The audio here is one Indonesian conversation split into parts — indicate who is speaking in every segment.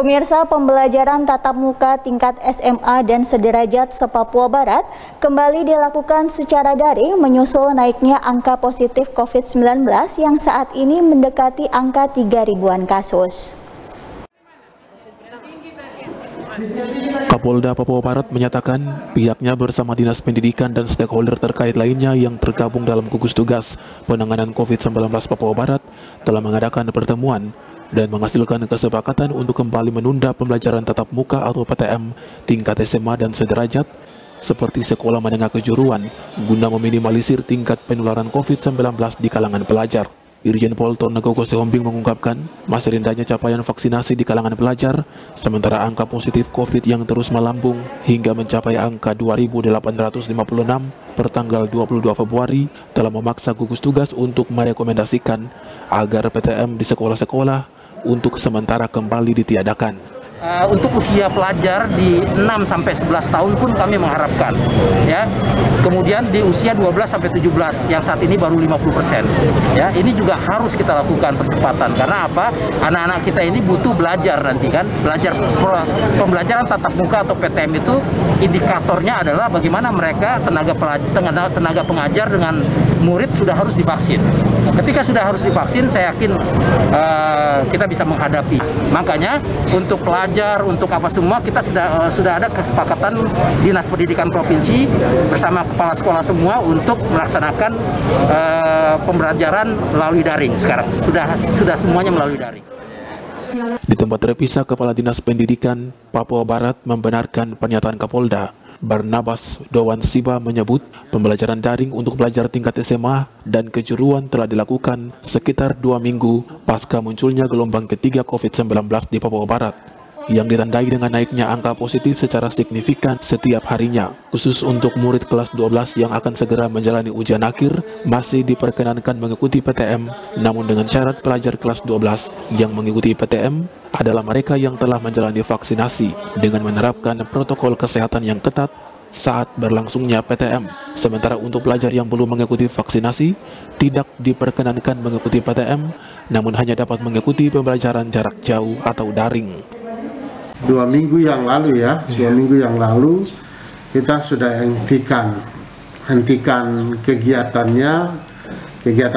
Speaker 1: Pemirsa, pembelajaran tatap muka tingkat SMA dan sederajat se-Papua Barat kembali dilakukan secara daring menyusul naiknya angka positif COVID-19 yang saat ini mendekati angka 3.000-an kasus.
Speaker 2: Kapolda Papua Barat menyatakan pihaknya bersama Dinas Pendidikan dan stakeholder terkait lainnya yang tergabung dalam gugus tugas penanganan COVID-19 Papua Barat telah mengadakan pertemuan dan menghasilkan kesepakatan untuk kembali menunda pembelajaran tatap muka atau PTM tingkat SMA dan sederajat seperti sekolah menengah kejuruan guna meminimalisir tingkat penularan COVID-19 di kalangan pelajar. Irjen Pol Tornagogo Sehombing mengungkapkan masih rendahnya capaian vaksinasi di kalangan pelajar, sementara angka positif COVID yang terus melambung hingga mencapai angka 2.856 per tanggal 22 Februari telah memaksa gugus tugas untuk merekomendasikan agar PTM di sekolah-sekolah untuk sementara kembali ditiadakan.
Speaker 3: Untuk usia pelajar di 6-11 tahun pun kami mengharapkan, ya. Kemudian di usia 12-17 yang saat ini baru 50%, ya. Ini juga harus kita lakukan percepatan karena apa? Anak-anak kita ini butuh belajar nanti kan, pembelajaran tatap muka atau PTM itu indikatornya adalah bagaimana mereka tenaga pengajar dengan murid sudah harus divaksin. Ketika sudah harus divaksin, saya yakin kita bisa menghadapi. Makanya untuk pelajar, untuk apa semua, kita sudah ada kesepakatan Dinas Pendidikan Provinsi bersama kepala sekolah semua untuk melaksanakan pembelajaran melalui daring sekarang. Sudah semuanya melalui daring.
Speaker 2: Di tempat terpisah, Kepala Dinas Pendidikan Papua Barat membenarkan pernyataan Kapolda. Barnabas Dowan Siba menyebut pembelajaran daring untuk pelajar tingkat SMA dan kejuruan telah dilakukan sekitar 2 minggu pasca munculnya gelombang ketiga COVID-19 di Papua Barat yang ditandai dengan naiknya angka positif secara signifikan setiap harinya. Khusus untuk murid kelas 12 yang akan segera menjalani ujian akhir masih diperkenankan mengikuti PTM, namun dengan syarat pelajar kelas 12 yang mengikuti PTM adalah mereka yang telah menjalani vaksinasi dengan menerapkan protokol kesehatan yang ketat saat berlangsungnya PTM. Sementara untuk pelajar yang belum mengikuti vaksinasi tidak diperkenankan mengikuti PTM, namun hanya dapat mengikuti pembelajaran jarak jauh atau daring.
Speaker 4: 2 minggu yang lalu ya, 2 minggu yang lalu kita sudah hentikan kegiatan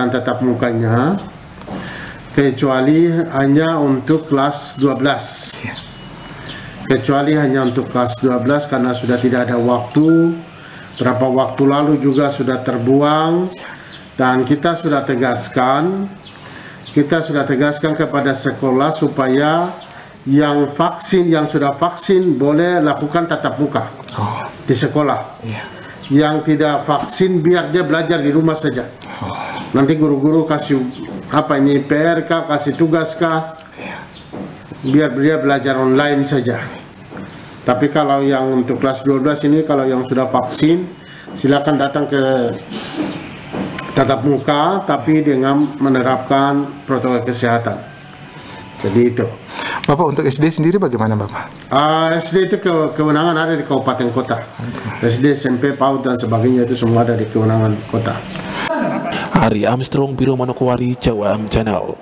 Speaker 4: tatap mukanya, kecuali hanya untuk kelas 12. Kecuali hanya untuk kelas 12 karena sudah tidak ada waktu. Berapa waktu lalu juga sudah terbuang dan kita sudah tegaskan kepada sekolah supaya yang sudah vaksin boleh lakukan tatap muka di sekolah. Yang tidak vaksin biar dia belajar di rumah saja. Nanti guru-guru kasih PR kah, kasih tugas kah, biar dia belajar online saja. Tapi kalau yang untuk kelas 12 ini, kalau yang sudah vaksin silakan datang ke tatap muka tapi dengan menerapkan protokol kesehatan. Jadi itu.
Speaker 5: Bapak, untuk SD sendiri bagaimana Bapak?
Speaker 4: SD itu kewenangan ada di kabupaten kota. SD, SMP, PAUD dan sebagainya itu semua ada di kewenangan kota.
Speaker 2: Hari Armstrong, Biro Manokwari, CWM Channel.